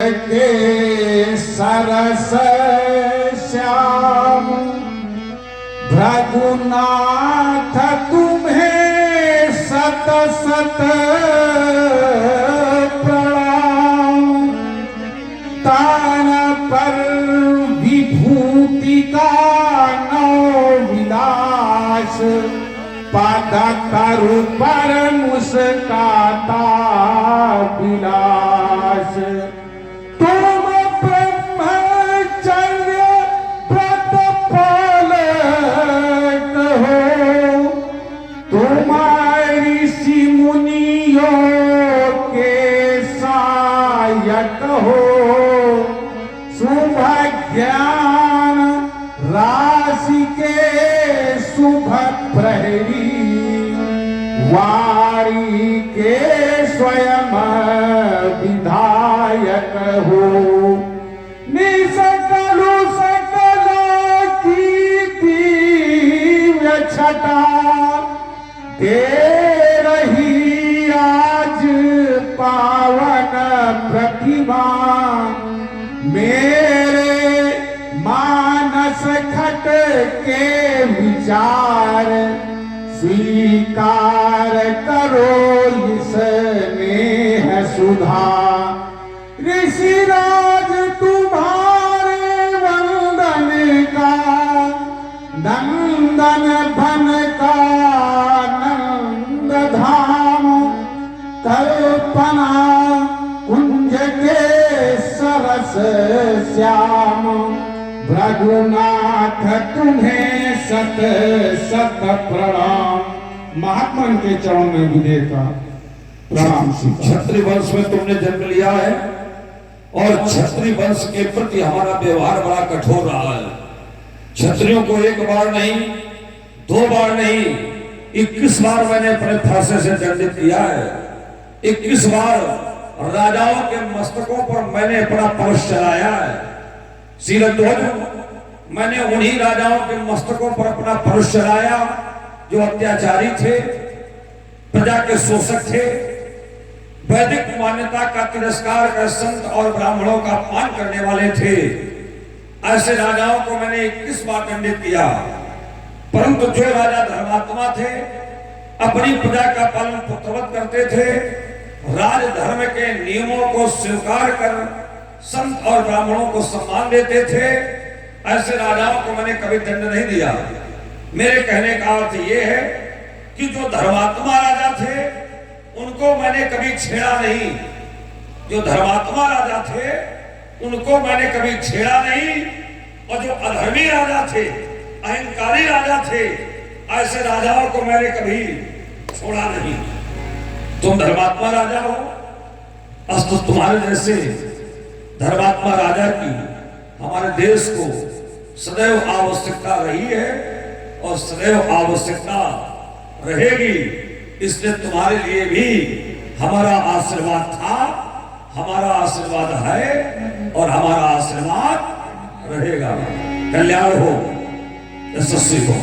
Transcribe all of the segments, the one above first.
के सरस श्याम भृगुनाथ तुम्हें सत सत प्रणाम। तान पर विभूति का नौ विलास पद तरु पर मुस्काता विलास। तुम ब्रह्मचर्य व्रत पालक हो, तुम ऋषि मुनियों के सहायक हो। शुभ ज्ञान राशि के शुभ प्रहरी, वाणी के स्वयं विधायक हो। निसकलु सकल की दिव्य छटा दे रही आज पावन प्रतिभा। मेरे मानस खट के विचार स्वीकार करो इस स्नेह सुधा। ऋषिराज तुम्हारे वंदन का नंदन भन का नंद धाम। कल्पना कुंज के सरस श्याम भृगुनाथ तुम्हें सत सत प्रणाम। महात्मा के चरणों में विजय का प्रणाम। क्षत्रिय वंश में तुमने जन्म लिया है और क्षत्रिय वंश के प्रति हमारा व्यवहार बड़ा कठोर रहा है। क्षत्रियों को एक बार नहीं, दो बार नहीं, 21 बार मैंने अपने फांसे से दंडित किया है। 21 बार राजाओं के मस्तकों पर मैंने अपना पलश चलाया है। शीलध्वज, मैंने उन्हीं राजाओं के मस्तकों पर अपना पलश चलाया जो अत्याचारी थे, प्रजा के शोषक थे, वैदिक मान्यता का तिरस्कार कर संत और ब्राह्मणों का अपमान करने वाले थे। ऐसे राजाओं को मैंने 21 बार दंडित किया। परंतु जो राजा धर्मात्मा थे, अपनी प्रजा का पालन पुत्रवत करते थे, राजधर्म के नियमों को स्वीकार कर संत और ब्राह्मणों को सम्मान देते थे, ऐसे राजाओं को मैंने कभी दंड नहीं दिया। मेरे कहने का अर्थ यह है कि जो धर्मात्मा राजा थे उनको मैंने कभी छेड़ा नहीं। जो धर्मात्मा राजा थे उनको मैंने कभी छेड़ा नहीं, और जो अधर्मी राजा थे, अहंकारी राजा थे, ऐसे राजाओं को मैंने कभी छोड़ा नहीं। तुम धर्मात्मा राजा हो, अस्तु तुम्हारे जैसे धर्मात्मा राजा की हमारे देश को सदैव आवश्यकता रही है और सदैव आवश्यकता रहेगी। इसलिए तुम्हारे लिए भी हमारा आशीर्वाद था, हमारा आशीर्वाद है और हमारा आशीर्वाद रहेगा। कल्याण हो, यशस्वी हो।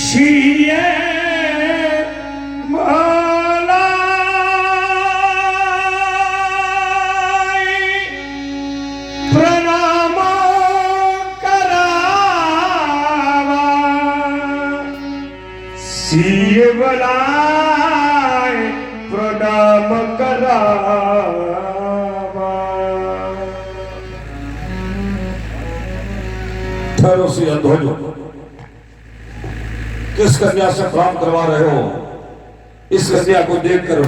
श्रीये प्रणाम करावा, सिय बलाय प्रणाम करावा। ठहरो सी अंधोजो, किस कन्या से प्रणाम करवा रहे हो? इस कन्या को देखकर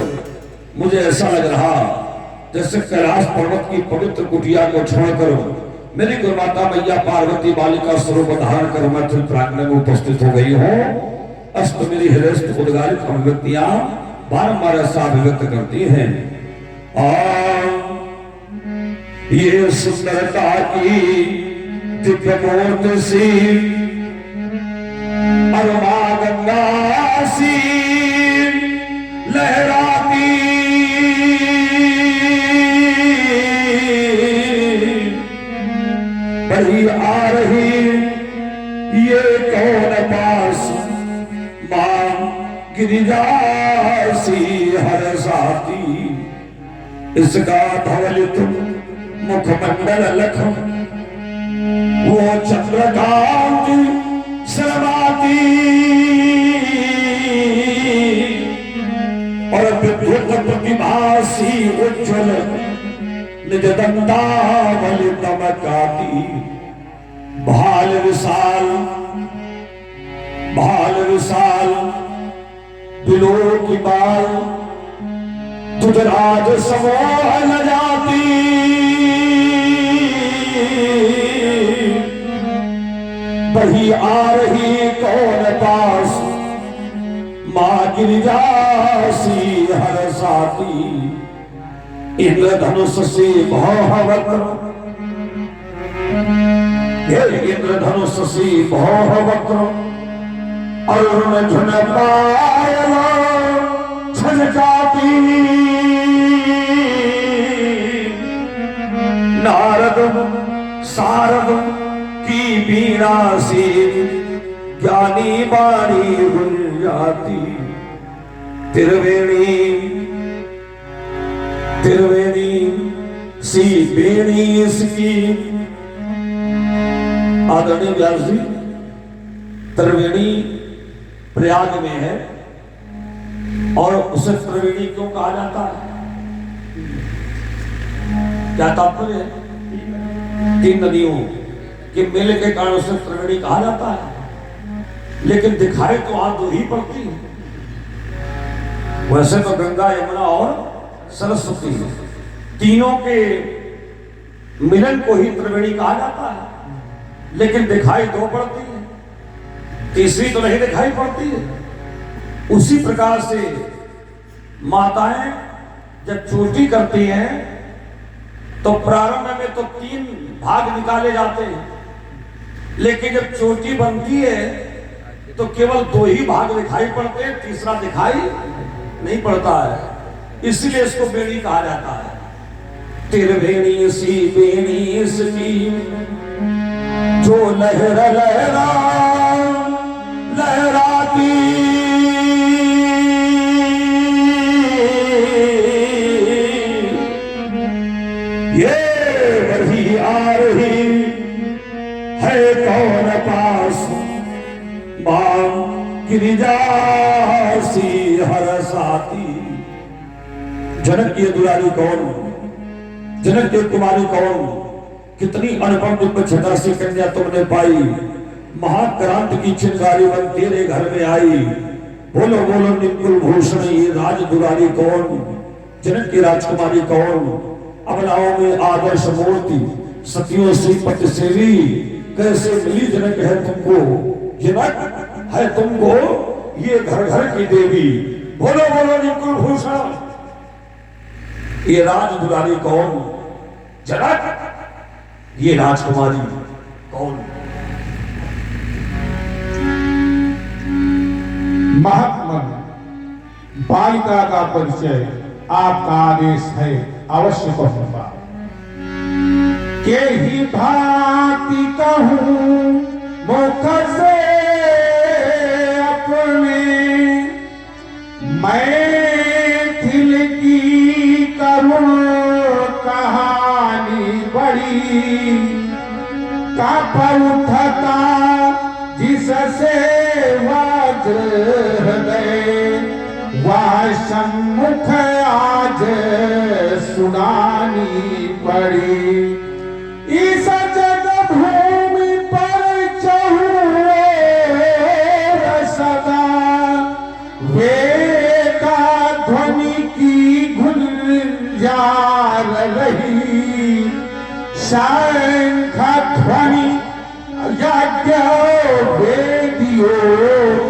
मुझे ऐसा लग रहा जैसे कैलाश पर्वत की पवित्र कुटिया को छोड़कर मेरी गुरुमाता मैया पार्वती बालिका स्वरूप धारण कर मैथिल प्रांगण में उपस्थित हो गई हो। अस्त मेरी हृदय उद्गारित अभिव्यक्तियां बारंबार ऐसा अभिव्यक्त करती हैं। ये सुंदरता की दिव्य मूर्ति सी अरुणा गंगा सी लहराती, बड़ी आ रही ये कौन पास मां गिरिजा सी हर साथी, इसका धवलित मुखमंडल लखम वो चंद्रकांति शर्माती और विद्युत प्रतिभासी उज्ज्वल निज दंतावली दमकाती भाल विशाल बिलो की बाल तुझ राज समोह न जाती वही आ रही कौन पास मां गिरिजासी हर साथी इंद्रधनुष से भौहवक्र इंद्रधनुष से भौहवक्र अरुण झुन पायल छन जाती नारद सारद की बीणा से ज्ञानी बाणी गुल जाती त्रिवेणी सी बेणी इसकी आदरणीय व्यास जी त्रिवेणी प्रयाग में है और उसे त्रिवेणी क्यों कहा जाता है? क्या तात्पर्य है? 3 नदियों के मेले के कारण उसे त्रिवेणी कहा जाता है, लेकिन दिखाई तो आज 2 ही पड़ती है। वैसे तो गंगा यमुना और सरस्वती तीनों के मिलन को ही त्रिवेणी कहा जाता है, लेकिन दिखाई 2 पड़ती है, तीसरी तो नहीं दिखाई पड़ती है। उसी प्रकार से माताएं जब चोटी करती हैं तो प्रारंभ में तो 3 भाग निकाले जाते हैं, लेकिन जब चोटी बनती है तो केवल 2 ही भाग दिखाई पड़ते हैं, तीसरा दिखाई नहीं पड़ता है। इसलिए इसको बेणी कहा जाता है। त्रिवेणी सी बेणी इसकी जो लहरा लहराती ये वही आ रही है कौन पास मां गिरिजासी हर साथी। जनक की दुलारी कौन, जनक की कुमारी कौन, कितनी अनुपम दिव्य छटा से कन्या तुमने पाई, महाक्रांति की चिंगारी बन तेरे घर में आई। बोलो बोलो निकुल भूषण ये राज दुलारी कौन, जनक की राजकुमारी कौन, अबलाओं में आदर्श मूर्ति सतियों से पति सेवी, कैसे मिली जनक है तुमको, जनक है तुमको ये घर घर की देवी। बोलो बोलो निकुल भूषण ये राज दुलारी कौन, जनक ये राजकुमारी कौन। महात्मा बालिका का परिचय आपका आदेश है, अवश्य कहूंगा। के ही भांति कहूं मुख से अपने, मैथिल की करुण कहानी बड़ी, काप उठता जिससे वज्र हृदय, वह सम्मुख आज सुनानी पड़ी। इस जग भूमि पर चहुए सदा वेद ध्वनि की गुंजार रही, शंख ध्वनि यज्ञ वेदियों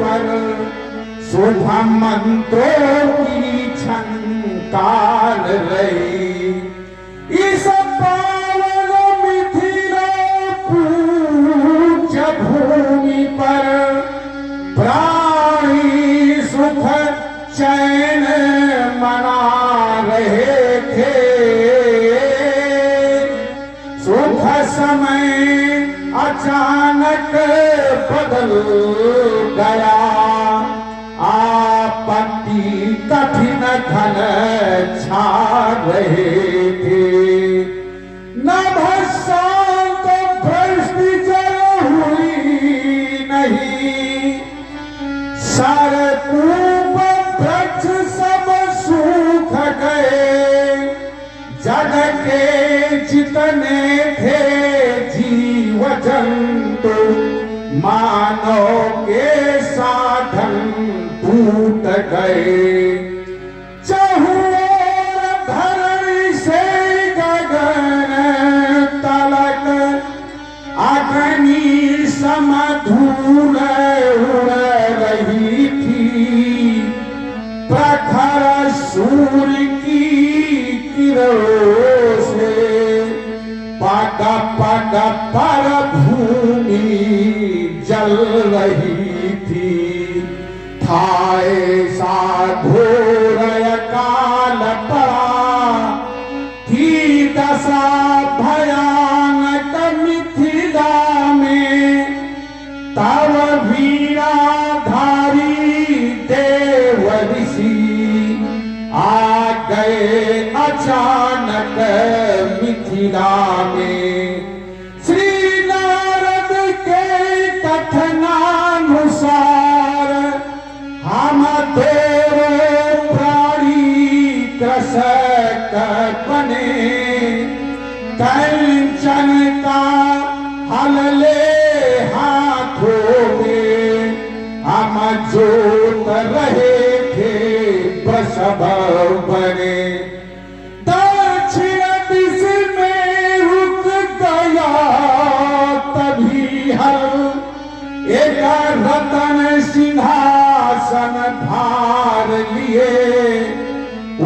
पर शुभ मंत्रों की झंकार रही। इस पावन मिथिला पूज्य भूमि पर प्राणी सुख चैन मना रहे थे। सुख समय अचानक बदल गया, आपत्ति कठिन घन छा रहे थे। न पग पग पर भूमि जल रही थी, था ऐसा घोर काल पड़ा, थी दशा भयानक मिथिला में, तब वीराधारी देव ऋषि आ गए अचानक मिथिला में। श्री नारद के कथनानुसार हम देव प्राणी कृषक बने, कंचन का हल ले हाथों में, हम जोत रहे थे वृषभ बने। दक्षिण दिश में रुक गया तभी हल, एक रतन सिंहासन भार लिए,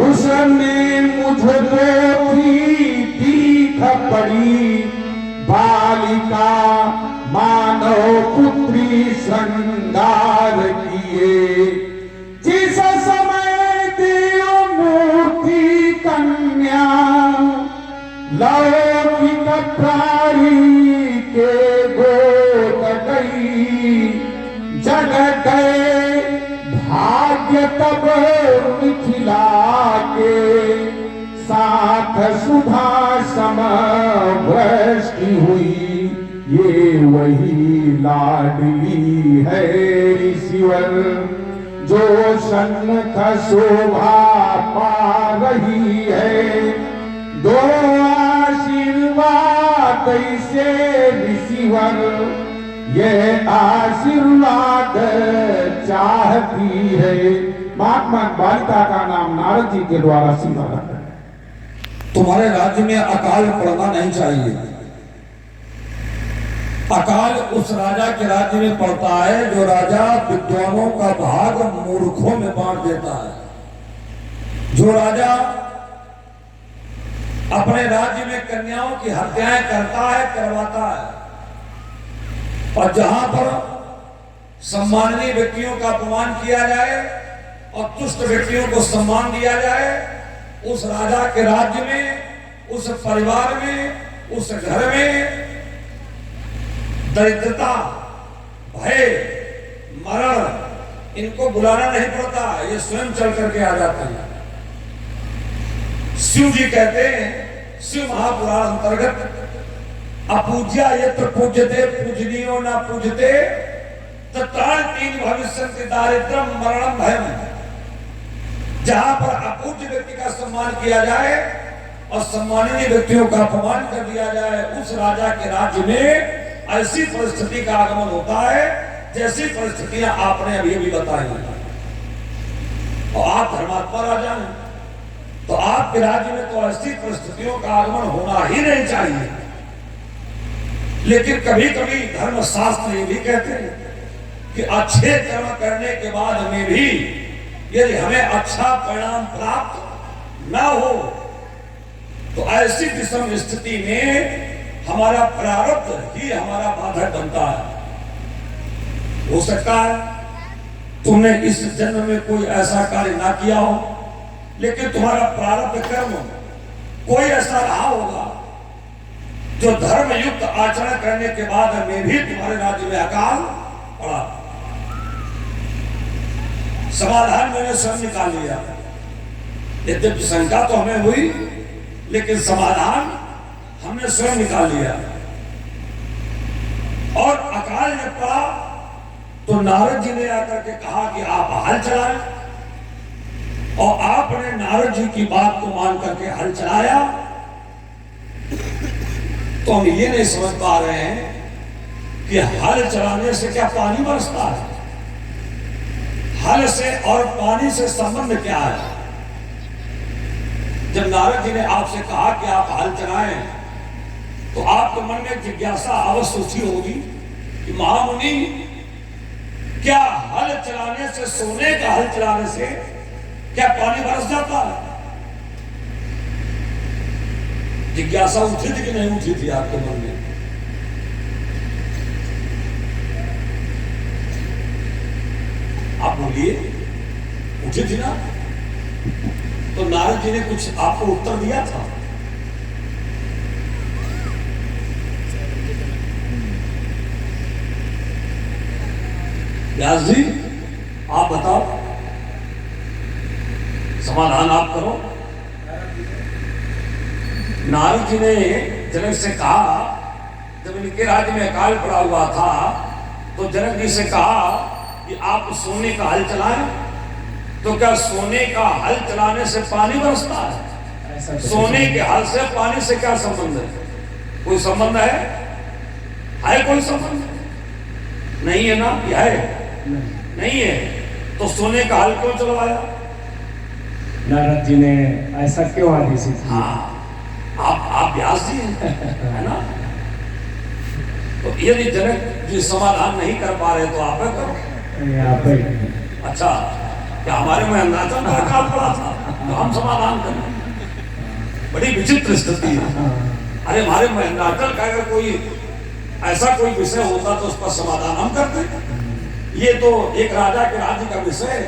उसने मुझको भी दीख पड़ी, बालिका मानव पुत्री श्रृंगार किए। जिस समय देव मूर्ति कन्या लौकिक प्राणी के गोद गई, जग गए भाग्य तब मिथिला के, साथ सुधा समवृष्टि हुई, ये वही लाडली है ईश्वर, जो सन्मुख शोभा पा रही है। दो आशीर्वाद से ऋषिवर, यह आशीर्वाद चाहती है। महात्मा बालिका का नाम नारद जी के द्वारा सीधा रखा है। तुम्हारे राज्य में अकाल पड़ना नहीं चाहिए। अकाल उस राजा के राज्य में पड़ता है जो राजा विद्वानों का भाग मूर्खों में बांट देता है। जो राजा अपने राज्य में कन्याओं की हत्याएं करता है, करवाता है, और जहां पर सम्माननीय व्यक्तियों का अपमान किया जाए और तुष्ट व्यक्तियों को सम्मान दिया जाए, उस राजा के राज्य में, उस परिवार में, उस घर में दरिद्रता, भय, मरण इनको बुलाना नहीं पड़ता, ये स्वयं चल करके आ जाते हैं। शिव जी कहते हैं, शिव महापुराण अंतर्गत अपूज्या यत्र पूज्यते पूजनीयो न पूजते तत्राण तीन भविष्यन्ति दारिद्र्यम मरणम भयम। जहां पर अपूज्य व्यक्ति का सम्मान किया जाए और सम्माननीय व्यक्तियों का अपमान कर दिया जाए, उस राजा के राज्य में ऐसी परिस्थिति का आगमन होता है जैसी परिस्थितियां आपने अभी अभी बताई। और आप धर्मात्मा राजा हैं, तो आपके राज्य में तो ऐसी परिस्थितियों का आगमन होना ही नहीं चाहिए। लेकिन कभी कभी धर्मशास्त्र ये भी कहते हैं कि अच्छे कर्म करने के बाद में भी यदि हमें अच्छा परिणाम प्राप्त न हो, तो ऐसी विषम स्थिति में हमारा प्रारब्ध ही हमारा बाधक बनता है। हो सकता है तुमने इस जन्म में कोई ऐसा कार्य ना किया हो, लेकिन तुम्हारा प्रारब्ध कर्म कोई ऐसा रहा होगा जो धर्म युक्त आचरण करने के बाद में भी तुम्हारे राज्य में अकाल पड़ा। समाधान मैंने स्वयं निकाल लिया। यद्यपि शंका तो हमें हुई, लेकिन समाधान हमने स्वयं निकाल लिया। और अकाल जब पड़ा तो नारद जी ने आकर के कहा कि आप हल चलाएं, और आपने नारद जी की बात को मान करके हल चलाया। तो हम ये नहीं समझ पा रहे हैं कि हल चलाने से क्या पानी बरसता है? हल से और पानी से संबंध क्या है? जब नारद जी ने आपसे कहा कि आप हल चलाएं, तो आपके मन में जिज्ञासा अवश्य उठी होगी कि महामुनि, क्या हल चलाने से, सोने का हल चलाने से क्या पानी बरस जाता है? जिज्ञासा उठी थी कि नहीं उठी थी आपके मन में? आप बोलिए, उठी थी ना? तो नारद जी ने कुछ आपको उत्तर दिया था? व्यास जी आप बताओ, समाधान आप करो। नारद जी ने जनक से कहा, जब इनके राज्य में अकाल पड़ा हुआ था तो जनक जी से कहा कि आप सोने का हल चलाएं। तो क्या सोने का हल चलाने से पानी बरसता है? सोने के हल से पानी से क्या संबंध है? कोई संबंध है? कोई संबंध नहीं है ना? ये है नहीं है, तो सोने का हल क्यों चलवाया? नारद जी ने ऐसा क्यों आदेशित किया? हाँ, आप व्यास जी हैं, है ना? तो यदि जनक जी समाधान नहीं कर पा रहे तो आप करो। आप ही। अच्छा, क्या हमारे में अंदाजा में अकाल पड़ा था तो हम समाधान करें? बड़ी विचित्र स्थिति है। अरे हमारे महिंद्राचल का अगर कोई ऐसा कोई विषय होता तो उस पर समाधान हम करते। ये तो एक राजा के राज्य का विषय है।